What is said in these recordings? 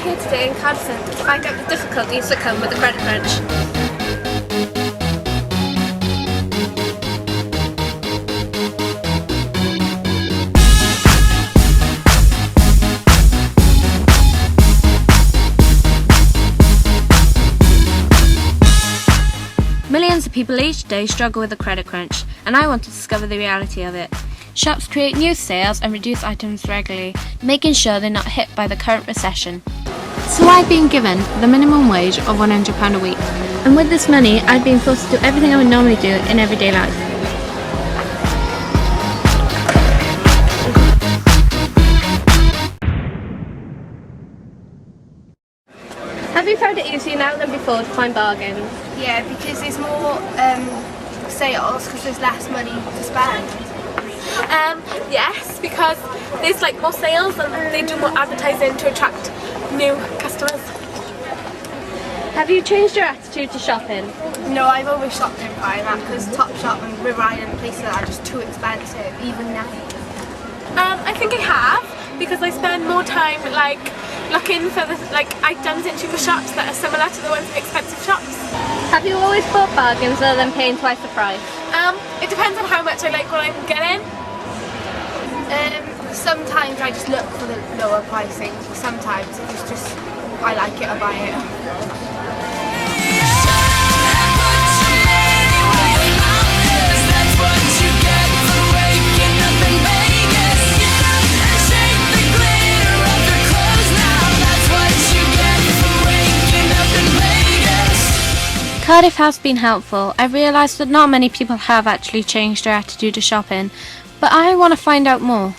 here today in Cardiff to find out the difficulties that come with the credit crunch. Millions of people each day struggle with the credit crunch, and I want to discover the reality of it. Shops create new sales and reduce items regularly, making sure they're not hit by the current recession. So I've been given the minimum wage of £100 a week, and with this money I've been forced to do everything I would normally do in everyday life. Have you found it easier now than before to find bargains? Yeah, because there's more sales because there's less money to spend. Yes, because there's like more sales and they do more advertising to attract new customers. Have you changed your attitude to shopping? No, I've always shopped in Primark because Topshop and River Island places are just too expensive, even now. I think I have, because I spend more time like looking for the items in cheaper shops that are similar to the ones in expensive shops. Have you always bought bargains rather than paying twice the price? It depends on how much I like what I'm getting. Sometimes I just look for the lower pricing. Sometimes if it's just I like it, I buy it. Cardiff has been helpful. I've realised that not many people have actually changed their attitude to shopping, but I want to find out more.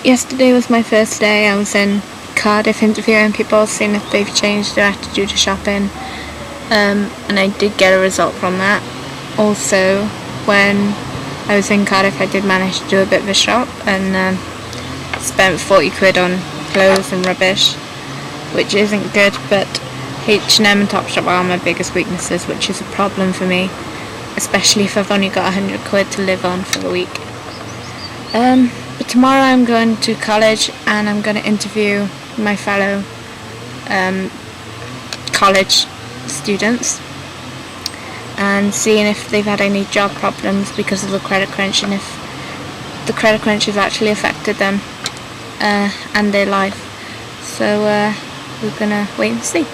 Yesterday was my first day. I was in Cardiff interviewing people, seeing if they've changed their attitude to shopping, and I did get a result from that. Also, when I was in Cardiff I did manage to do a bit of a shop and spent 40 quid on clothes and rubbish, which isn't good, but H&M and Topshop are my biggest weaknesses, which is a problem for me, especially if I've only got 100 quid to live on for the week. But tomorrow I'm going to college and I'm going to interview my fellow college students and seeing if they've had any job problems because of the credit crunch, and if the credit crunch has actually affected them and their life. So we're going to wait and see.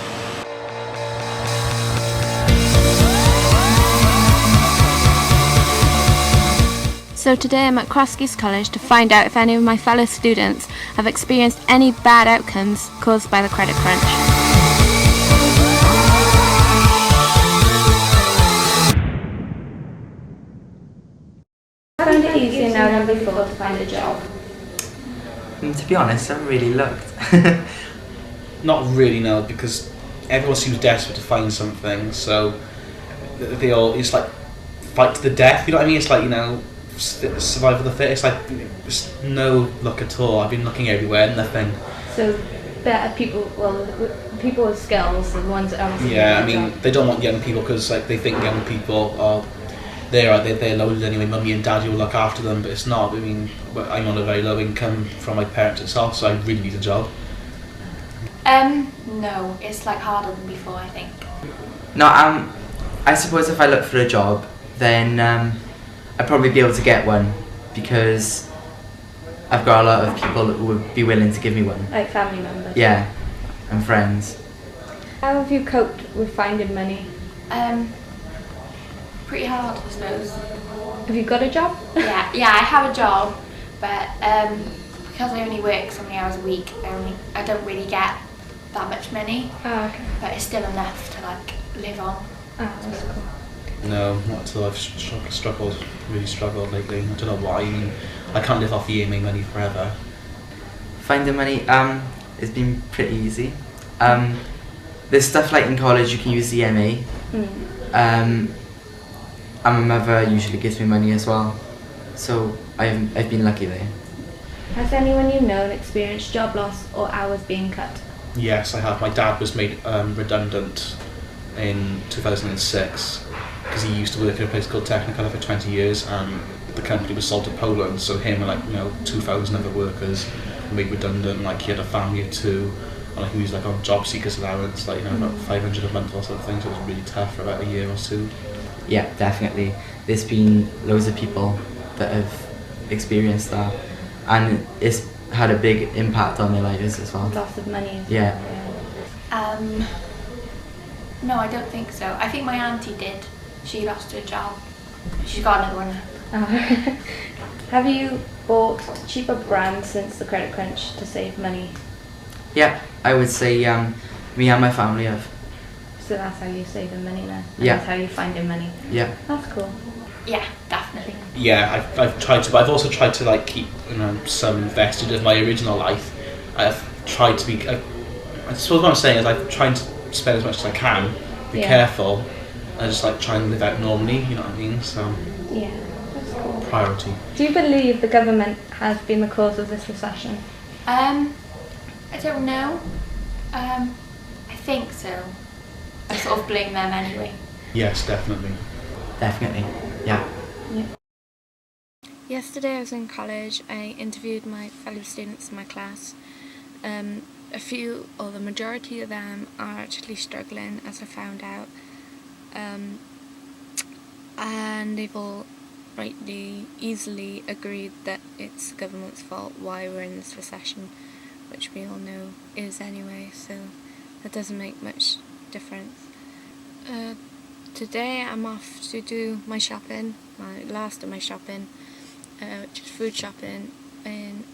So today I'm at Crosskeys College to find out if any of my fellow students have experienced any bad outcomes caused by the credit crunch. I found it easier now than before to find a job. To be honest, I haven't really looked. Not really, no, because everyone seems desperate to find something, so they all, it's like fight to the death, you know what I mean? It's like, you know, survival of the fittest. Like, there's no luck at all. I've been looking everywhere, nothing. So better people, well, people with skills and the ones that are. Yeah, I mean, they don't want young people because like they think young people are they're loaded anyway. Mummy and daddy will look after them, but it's not. I mean, I'm on a very low income from my parents itself, so I really need a job. No, it's like harder than before, I think. No, I suppose if I look for a job, then I'd probably be able to get one because I've got a lot of people that would be willing to give me one. Like family members? Yeah, and friends. How have you coped with finding money? Pretty hard, I suppose. Have you got a job? Yeah, I have a job, but because I only work so many hours a week, I don't really get that much money. Oh, okay. But it's still enough to like live on. Oh, that's cool. No, not until I've really struggled lately. I don't know why. I mean, I can't live off the EMA money forever. Finding money, it's been pretty easy. There's stuff like in college you can use the EMA. And my mother usually gives me money as well, so I've been lucky there. Has anyone you know experienced job loss or hours being cut? Yes, I have. My dad was made redundant in 2006 because he used to work at a place called Technicolor for 20 years and the company was sold to Poland, so him and like 2,000 other workers made redundant, like he had a family of 2, and like he was like on job seekers allowance, like about 500 a month or something. So it was really tough for about a year or 2. Yeah, definitely. There's been loads of people that have experienced that, and it's had a big impact on their lives as well. Lots of money. Yeah. No, I don't think so. I think my auntie did. She lost her job. She's got another one now. Oh. Have you bought cheaper brands since the credit crunch to save money? Yeah, I would say me and my family have. So that's how you're saving money then? And Yeah. That's how you're finding money? Yeah. That's cool. Yeah, definitely. Yeah, I've tried to, but I've also tried to like keep some vestige of my original life. I've tried to be. I suppose what I'm saying is I've tried to spend as much as I can, be Yeah. careful, and just like try and live out normally. You know what I mean? So Yeah, that's cool. priority. Do you believe the government has been the cause of this recession? I don't know. I think so. I sort of blame them anyway. Yes, definitely. Definitely. Yeah. Yesterday I was in college. I interviewed my fellow students in my class. A few, or the majority of them, are actually struggling, as I found out. And they've all rightly, easily agreed that it's the government's fault why we're in this recession, which we all know is anyway, so that doesn't make much difference. Today I'm off to do my shopping, my last of my shopping, which is food shopping in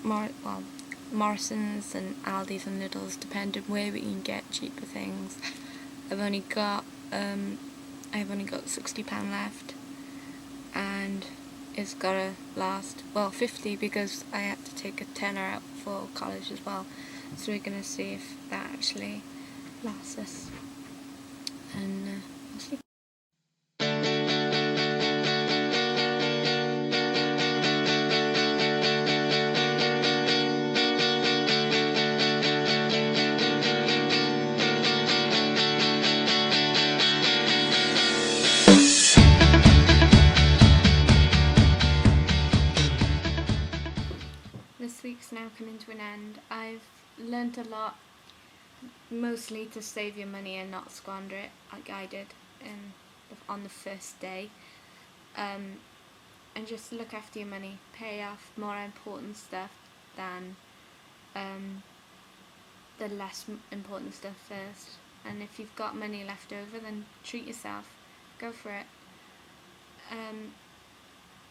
Morrison's and Aldi's and Lidl's, depending where we can get cheaper things. I've only got £60 left, and it's gotta last, well, 50, because I had to take a tenner out for college as well, so we're gonna see if that actually lasts us, and we'll see. This week's now coming to an end. I've learnt a lot, mostly to save your money and not squander it like I did on the first day, and just look after your money, pay off more important stuff than the less important stuff first, and if you've got money left over, then treat yourself, go for it.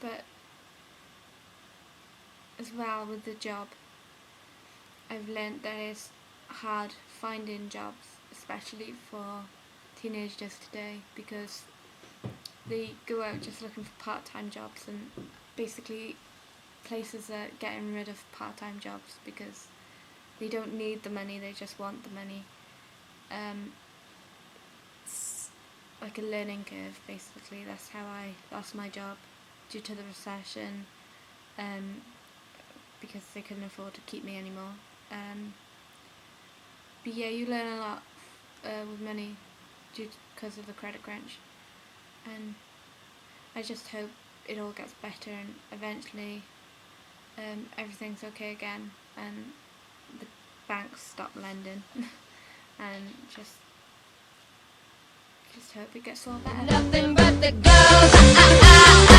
But as well with the job, I've learnt that it's hard finding jobs, especially for teenagers today, because they go out just looking for part-time jobs, and basically places are getting rid of part-time jobs because they don't need the money, they just want the money. It's like a learning curve, basically. That's how I lost my job, due to the recession, because they couldn't afford to keep me anymore. But yeah, you learn a lot with money because of the credit crunch, and I just hope it all gets better and eventually everything's okay again and the banks stop lending and just hope it gets all better. Nothing but the girls.